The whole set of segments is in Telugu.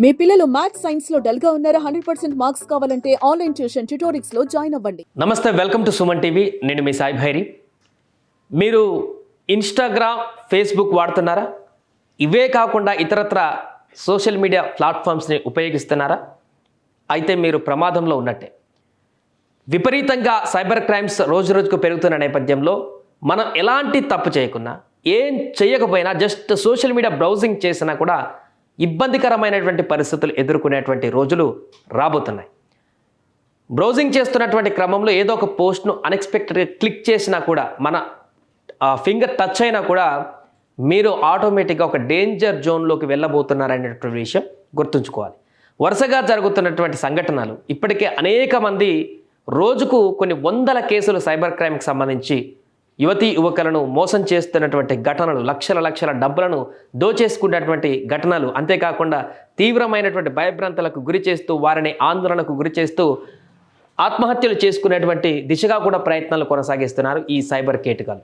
మీ పిల్లలు మ్యాథ్స్ సైన్స్ లో డల్ గా ఉన్నారా? 100% మార్క్స్ కావాలంటే ఆన్లైన్ ట్యూషన్ ట్యుటోరిక్స్ లో జాయిన్ అవ్వండి. నమస్తే, వెల్కమ్ టు సుమన్ టీవీ. నేను మీ సాయి భైరి. మీరు ఇన్స్టాగ్రామ్, ఫేస్బుక్ వాడుతున్నారా? ఇవే కాకుండా ఇతరత్ర సోషల్ మీడియా ప్లాట్ఫామ్స్ని ఉపయోగిస్తున్నారా? అయితే మీరు ప్రమాదంలో ఉన్నట్టే. విపరీతంగా సైబర్ క్రైమ్స్ రోజు రోజుకు పెరుగుతున్న నేపథ్యంలో మనం ఎలాంటి తప్పు చేయకున్నా, ఏం చేయకపోయినా జస్ట్ సోషల్ మీడియా బ్రౌజింగ్ చేసినా కూడా ఇబ్బందికరమైనటువంటి పరిస్థితులు ఎదుర్కొనేటువంటి రోజులు రాబోతున్నాయి. బ్రౌజింగ్ చేస్తున్నటువంటి క్రమంలో ఏదో ఒక పోస్ట్ను అన్ఎక్స్పెక్టెడ్గా క్లిక్ చేసినా కూడా, మన ఫింగర్ టచ్ అయినా కూడా మీరు ఆటోమేటిక్గా ఒక డేంజర్ జోన్లోకి వెళ్ళబోతున్నారనేటువంటి విషయం గుర్తుంచుకోవాలి. వరుసగా జరుగుతున్నటువంటి సంఘటనలు, ఇప్పటికే అనేక మంది రోజుకు కొన్ని వందల కేసులు సైబర్ క్రైమ్కి సంబంధించి యువతీ యువకులను మోసం చేస్తున్నటువంటి ఘటనలు, లక్షల డబ్బులను దోచేసుకున్నటువంటి ఘటనలు, అంతేకాకుండా తీవ్రమైనటువంటి భయభ్రాంతులకు గురి చేస్తూ, వారిని ఆందోళనకు గురి చేస్తూ ఆత్మహత్యలు చేసుకునేటువంటి దిశగా కూడా ప్రయత్నాలు కొనసాగిస్తున్నారు ఈ సైబర్ కేటుగాలు.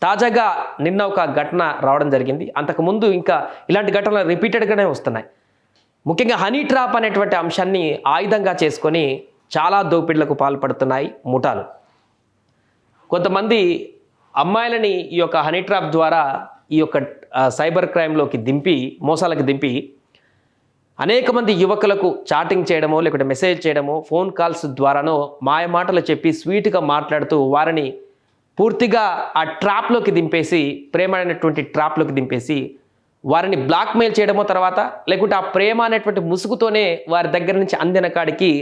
తాజాగా నిన్న ఒక ఘటన రావడం జరిగింది. అంతకుముందు ఇంకా ఇలాంటి ఘటనలు రిపీటెడ్గానే వస్తున్నాయి. ముఖ్యంగా హనీ ట్రాప్ అనేటువంటి అంశాన్ని ఆయుధంగా చేసుకొని చాలా దోపిడీలకు పాల్పడుతున్నాయి ముఠాలు. కొంతమంది అమ్మాయిలని ఈ యొక్క హనీ ట్రాప్ ద్వారా ఈ యొక్క సైబర్ క్రైమ్లోకి దింపి, మోసాలకు దింపి అనేక మంది యువకులకు చాటింగ్ చేయడమో, లేకుంటే మెసేజ్ చేయడమో, ఫోన్ కాల్స్ ద్వారానో మాయమాటలు చెప్పి స్వీట్గా మాట్లాడుతూ వారిని పూర్తిగా ఆ ట్రాప్లోకి దింపేసి, ప్రేమ అనేటువంటి ట్రాప్లోకి దింపేసి వారిని బ్లాక్మెయిల్ చేయడమో, తర్వాత లేకుంటే ఆ ప్రేమ అనేటువంటి ముసుగుతోనే వారి దగ్గర నుంచి అందిన కాడికి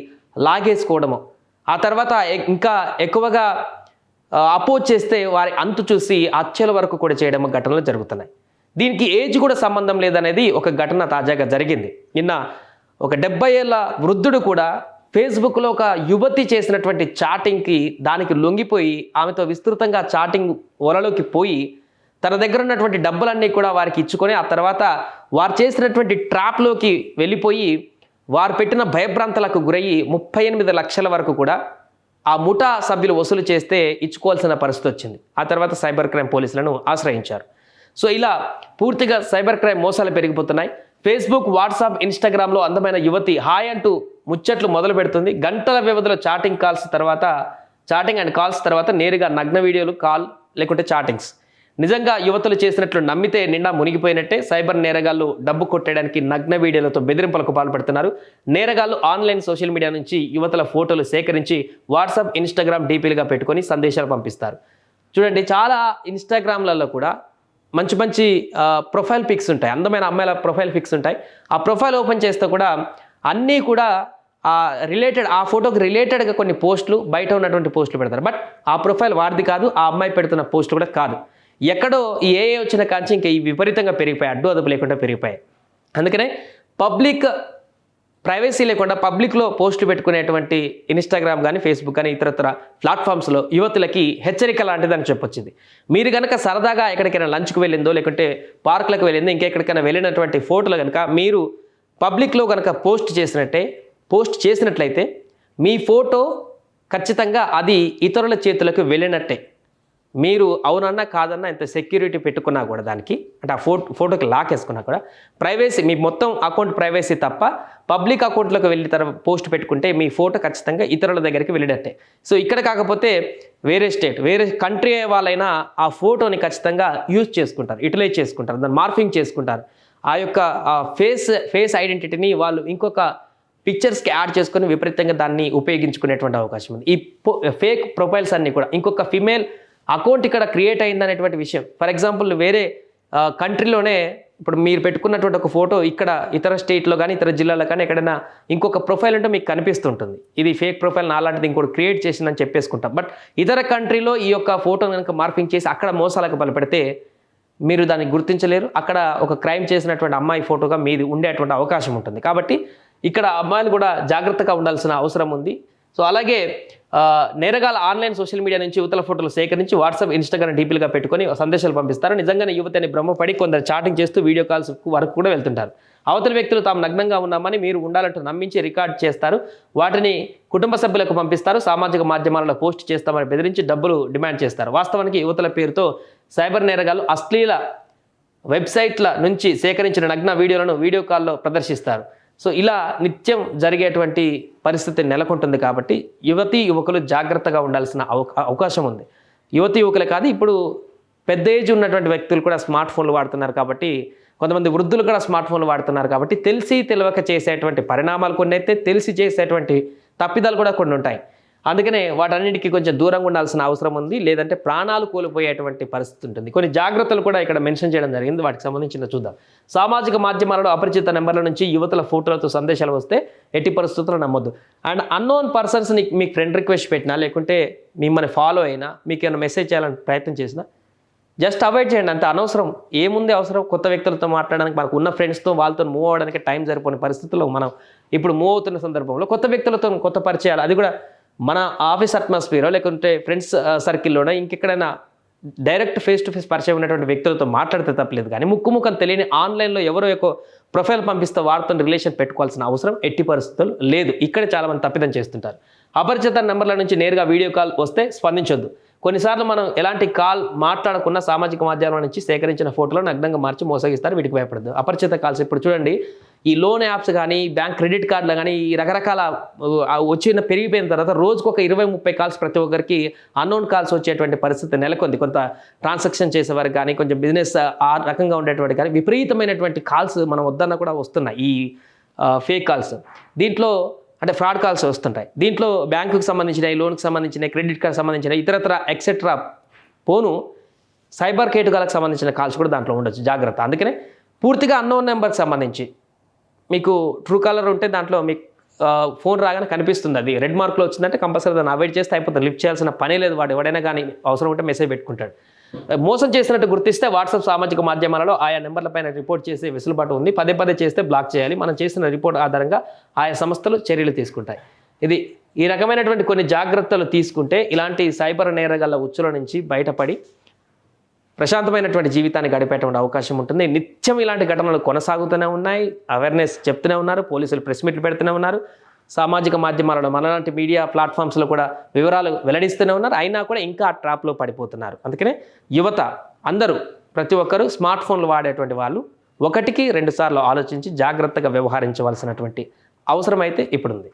లాగేసుకోవడమో, ఆ తర్వాత ఇంకా ఎక్కువగా అపోజ్ చేస్తే వారి అంతు చూసి హత్యల వరకు కూడా చేయడం ఘటనలు జరుగుతున్నాయి. దీనికి ఏజ్ కూడా సంబంధం లేదనేది ఒక ఘటన తాజాగా జరిగింది. నిన్న ఒక 70 ఏళ్ళ వృద్ధుడు కూడా ఫేస్బుక్లో ఒక యువతి చేసినటువంటి చాటింగ్కి దానికి లొంగిపోయి ఆమెతో విస్తృతంగా చాటింగ్ వలలోకి పోయి తన దగ్గర ఉన్నటువంటి డబ్బులన్నీ కూడా వారికి ఇచ్చుకొని, ఆ తర్వాత వారు చేసినటువంటి ట్రాప్లోకి వెళ్ళిపోయి వారు పెట్టిన భయభ్రాంతలకు గురయ్యి 38 లక్షల వరకు కూడా ఆ ముఠా సభ్యులు వసూలు చేస్తే ఇచ్చుకోవాల్సిన పరిస్థితి వచ్చింది. ఆ తర్వాత సైబర్ క్రైమ్ పోలీసులను ఆశ్రయించారు. సో ఇలా పూర్తిగా సైబర్ క్రైమ్ మోసాలు పెరిగిపోతున్నాయి. ఫేస్బుక్, వాట్సాప్, ఇన్స్టాగ్రామ్లో అందమైన యువతి హాయ్ అంటూ ముచ్చట్లు మొదలు పెడుతుంది. గంటల వ్యవధిలో చాటింగ్ అండ్ కాల్స్ తర్వాత నేరుగా నగ్న వీడియోలు, కాల్ లేకుంటే చాటింగ్స్. నిజంగా యువతులు చేసినట్లు నమ్మితే నిండా మునిగిపోయినట్టే. సైబర్ నేరగాళ్లు డబ్బు కొట్టేయడానికి నగ్న వీడియోలతో బెదిరింపులకు పాల్పడుతున్నారు. నేరగాళ్లు ఆన్లైన్ సోషల్ మీడియా నుంచి యువతల ఫోటోలు సేకరించి వాట్సాప్, ఇన్స్టాగ్రామ్ డీపీలుగా పెట్టుకొని సందేశాలు పంపిస్తారు. చూడండి, చాలా ఇన్స్టాగ్రామ్లలో కూడా మంచి ప్రొఫైల్ పిక్స్ ఉంటాయి, అందమైన అమ్మాయిల ప్రొఫైల్ పిక్స్ ఉంటాయి. ఆ ప్రొఫైల్ ఓపెన్ చేస్తే కూడా అన్నీ కూడా ఆ ఫోటోకి రిలేటెడ్గా కొన్ని పోస్టులు, బయట ఉన్నటువంటి పోస్టులు పెడతారు. బట్ ఆ ప్రొఫైల్ వారిది కాదు, ఆ అమ్మాయి పెడుతున్న పోస్ట్ కూడా కాదు. ఎక్కడో ఈ ఏఏ వచ్చిన కాంచి ఇంకా ఈ విపరీతంగా పెరిగిపోయాయి, అడ్డు అదుపు లేకుండా పెరిగిపోయాయి. అందుకనే పబ్లిక్ ప్రైవసీ లేకుండా పబ్లిక్లో పోస్టులు పెట్టుకునేటువంటి ఇన్స్టాగ్రామ్ కానీ, ఫేస్బుక్ కానీ, ఇతరత్ర ప్లాట్ఫామ్స్లో యువతులకి హెచ్చరిక లాంటిదని చెప్పొచ్చింది. మీరు కనుక సరదాగా ఎక్కడికైనా లంచ్కి వెళ్ళిందో, లేకుంటే పార్కులకు వెళ్ళిందో, ఇంకెక్కడికైనా వెళ్ళినటువంటి ఫోటోలు కనుక మీరు పబ్లిక్లో కనుక పోస్ట్ చేసినట్లయితే మీ ఫోటో ఖచ్చితంగా అది ఇతరుల చేతులకు వెళ్ళినట్టే. మీరు అవునన్నా కాదన్నా ఎంత సెక్యూరిటీ పెట్టుకున్నా కూడా దానికి, అంటే ఆ ఫోటోకి లాక్ వేసుకున్నా కూడా ప్రైవసీ, మీ మొత్తం అకౌంట్ ప్రైవసీ తప్ప పబ్లిక్ అకౌంట్లోకి వెళ్ళి పోస్ట్ పెట్టుకుంటే మీ ఫోటో ఖచ్చితంగా ఇతరుల దగ్గరికి వెళ్ళినట్టే. సో ఇక్కడ కాకపోతే వేరే స్టేట్, వేరే కంట్రీ వాళ్ళైనా ఆ ఫోటోని ఖచ్చితంగా యూజ్ చేసుకుంటారు, యూటిలైజ్ చేసుకుంటారు, దాన్ని మార్ఫింగ్ చేసుకుంటారు. ఆ యొక్క ఫేస్ ఐడెంటిటీని వాళ్ళు ఇంకొక పిక్చర్స్కి యాడ్ చేసుకొని విపరీతంగా దాన్ని ఉపయోగించుకునేటువంటి అవకాశం ఉంది. ఈ ఫేక్ ప్రొఫైల్స్ అన్నీ కూడా ఇంకొక ఫిమేల్ అకౌంట్ ఇక్కడ క్రియేట్ అయిందనేటువంటి విషయం. ఫర్ ఎగ్జాంపుల్, వేరే కంట్రీలోనే ఇప్పుడు మీరు పెట్టుకున్నటువంటి ఒక ఫోటో ఇక్కడ ఇతర స్టేట్లో కానీ, ఇతర జిల్లాలో కానీ ఎక్కడైనా ఇంకొక ప్రొఫైల్ ఉంటే మీకు కనిపిస్తుంటుంది. ఇది ఫేక్ ప్రొఫైల్, నాలాంటిది ఇంకోటి క్రియేట్ చేసిందని చెప్పేసుకుంటాం. బట్ ఇతర కంట్రీలో ఈ యొక్క ఫోటోని కనుక మార్పింగ్ చేసి అక్కడ మోసాలకు బలపెడితే మీరు దాన్ని గుర్తించలేరు. అక్కడ ఒక క్రైమ్ చేసినటువంటి అమ్మాయి ఫోటోగా మీది ఉండేటువంటి అవకాశం ఉంటుంది. కాబట్టి ఇక్కడ అమ్మాయిలు కూడా జాగ్రత్తగా ఉండాల్సిన అవసరం ఉంది. సో అలాగే నేరగాల ఆన్లైన్ సోషల్ మీడియా నుంచి యువతల ఫోటోలు సేకరించి వాట్సాప్, ఇన్స్టాగ్రామ్ డీపీలుగా పెట్టుకొని సందేశాలు పంపిస్తారు. నిజంగానే యువతని భ్రమపడి కొందరు చాటింగ్ చేస్తూ వీడియో కాల్స్ వరకు కూడా వెళ్తుంటారు. అవతల వ్యక్తులు తాము నగ్నంగా ఉన్నామని మీరు ఉండాలంటూ నమ్మించి రికార్డ్ చేస్తారు. వాటిని కుటుంబ సభ్యులకు పంపిస్తారు. సామాజిక మాధ్యమాలలో పోస్ట్ చేస్తామని బెదిరించి డబ్బులు డిమాండ్ చేస్తారు. వాస్తవానికి యువతల పేరుతో సైబర్ నేరగాళ్లు అశ్లీల వెబ్సైట్ల నుంచి సేకరించిన నగ్న వీడియోలను వీడియో కాల్లో ప్రదర్శిస్తారు. సో ఇలా నిత్యం జరిగేటువంటి పరిస్థితి నెలకొంటుంది కాబట్టి యువతీ యువకులు జాగ్రత్తగా ఉండాల్సిన అవకాశం ఉంది. యువతీ యువకులే కాదు, ఇప్పుడు పెద్ద ఏజ్ ఉన్నటువంటి వ్యక్తులు కూడా స్మార్ట్ ఫోన్లు వాడుతున్నారు కాబట్టి, కొంతమంది వృద్ధులు కూడా స్మార్ట్ ఫోన్లు వాడుతున్నారు కాబట్టి తెలిసి తెలియక చేసేటువంటి పరిణామాలు కొన్ని అయితే, తెలిసి చేసేటువంటి తప్పిదాలు కూడా కొన్ని ఉంటాయి. అందుకనే వాటన్నిటికీ కొంచెం దూరంగా ఉండాల్సిన అవసరం ఉంది, లేదంటే ప్రాణాలు కోల్పోయేటువంటి పరిస్థితి ఉంటుంది. కొన్ని జాగ్రత్తలు కూడా ఇక్కడ మెన్షన్ చేయడం జరిగింది, వాటికి సంబంధించిన చూద్దాం. సామాజిక మాధ్యమాలలో అపరిచిత నెంబర్ల నుంచి యువతుల ఫోటోలతో సందేశాలు వస్తే ఎట్టి పరిస్థితుల్లో నమ్మొద్దు. అండ్ అన్నోన్ పర్సన్స్ని మీకు ఫ్రెండ్ రిక్వెస్ట్ పెట్టినా, లేకుంటే మిమ్మల్ని ఫాలో అయినా, మీకు ఏమైనా మెసేజ్ చేయాలని ప్రయత్నం చేసినా జస్ట్ అవాయిడ్ చేయండి. అంత అనవసరం. ఏముంది అవసరం? కొత్త వ్యక్తులతో మాట్లాడడానికి, మనకు ఉన్న ఫ్రెండ్స్తో వాళ్ళతో మూవ్ అవ్వడానికి టైం సరిపోని పరిస్థితుల్లో మనం ఇప్పుడు మూవ్ అవుతున్న సందర్భంలో కొత్త వ్యక్తులతో కొత్త పరిచయాలు, అది కూడా మన ఆఫీస్ అట్మాస్ఫియర్ లేకుంటే ఫ్రెండ్స్ సర్కిల్లోనే ఇంకెక్కడైనా డైరెక్ట్ ఫేస్ టు ఫేస్ పరిచయం ఉన్నటువంటి వ్యక్తులతో మాట్లాడితే తప్పలేదు. కానీ ముక్కుముఖం తెలియని ఆన్లైన్లో ఎవరో ఒక ప్రొఫైల్ పంపిస్తే వారితో రిలేషన్ పెట్టుకోవాల్సిన అవసరం ఎట్టి పరిస్థితులు లేదు. ఇక్కడ చాలామంది తప్పిదం చేస్తుంటారు. అపరిచిత నెంబర్ల నుంచి నేరుగా వీడియో కాల్ వస్తే స్పందించొద్దు. కొన్నిసార్లు మనం ఎలాంటి కాల్ మాట్లాడకుండా సామాజిక మాధ్యమాల నుంచి సేకరించిన ఫోటోలను నగ్నంగా మార్చి మోసగిస్తారు. వీటికి భయపడదు. అపరిచిత కాల్స్ ఇప్పుడు చూడండి, ఈ లోన్ యాప్స్ కానీ, బ్యాంక్ క్రెడిట్ కార్డులు కానీ, ఈ రకరకాల వచ్చిన పెరిగిపోయిన తర్వాత రోజుకు ఒక 20-30 కాల్స్ ప్రతి ఒక్కరికి అన్నోన్ కాల్స్ వచ్చేటువంటి పరిస్థితి నెలకొంది. కొంత ట్రాన్సాక్షన్ చేసేవారికి కానీ, కొంచెం బిజినెస్ ఆ రకంగా ఉండేటువంటి కానీ విపరీతమైనటువంటి కాల్స్ మనం వద్దన్న కూడా వస్తున్నాయి. ఈ ఫేక్ కాల్స్, దీంట్లో అంటే ఫ్రాడ్ కాల్స్ వస్తుంటాయి. దీంట్లో బ్యాంకుకి సంబంధించినవి, లోన్కి సంబంధించినవి, క్రెడిట్ కార్డ్ సంబంధించిన ఇతరత్ర ఎక్సెట్రా పోను సైబర్ కేటుగాలకు సంబంధించిన కాల్స్ కూడా దాంట్లో ఉండొచ్చు. జాగ్రత్త. అందుకనే పూర్తిగా అన్నోన్ నెంబర్కి సంబంధించి మీకు ట్రూ కాలర్ ఉంటే దాంట్లో మీకు ఫోన్ రాగానే కనిపిస్తుంది. అది రెడ్ మార్క్లో వచ్చిందంటే కంపల్సరీ దాన్ని అవాయిడ్ చేస్తే అయిపోతుంది. లిఫ్ట్ చేయాల్సిన పనే లేదు. వాడు ఎవడైనా కానీ అవసరం ఉంటే మెసేజ్ పెట్టుకుంటాడు. మోసం చేసినట్టు గుర్తిస్తే వాట్సాప్ సామాజిక మాధ్యమాలలో ఆయా నెంబర్లపైన రిపోర్ట్ చేసే వెసులుబాటు ఉంది. పదే పదే చేస్తే బ్లాక్ చేయాలి. మనం చేసిన రిపోర్ట్ ఆధారంగా ఆయా సంస్థలు చర్యలు తీసుకుంటాయి. ఇది ఈ రకమైనటువంటి కొన్ని జాగ్రత్తలు తీసుకుంటే ఇలాంటి సైబర్ నేరగాళ్ల ఉచ్చుల నుంచి బయటపడి ప్రశాంతమైనటువంటి జీవితాన్ని గడిపేటువంటి అవకాశం ఉంటుంది. నిత్యం ఇలాంటి ఘటనలు కొనసాగుతూనే ఉన్నాయి. అవేర్నెస్ చెప్తూనే ఉన్నారు. పోలీసులు ప్రెస్ మీట్లు పెడుతూనే ఉన్నారు. సామాజిక మాధ్యమాలలో మనలాంటి మీడియా ప్లాట్ఫామ్స్లో కూడా వివరాలు వెల్లడిస్తూనే ఉన్నారు. అయినా కూడా ఇంకా ఆ ట్రాప్లో పడిపోతున్నారు. అందుకనే యువత అందరూ, ప్రతి ఒక్కరూ స్మార్ట్ ఫోన్లు వాడేటువంటి వాళ్ళు 1-2 సార్లు ఆలోచించి జాగ్రత్తగా వ్యవహరించవలసినటువంటి అవసరం అయితే ఇప్పుడుంది.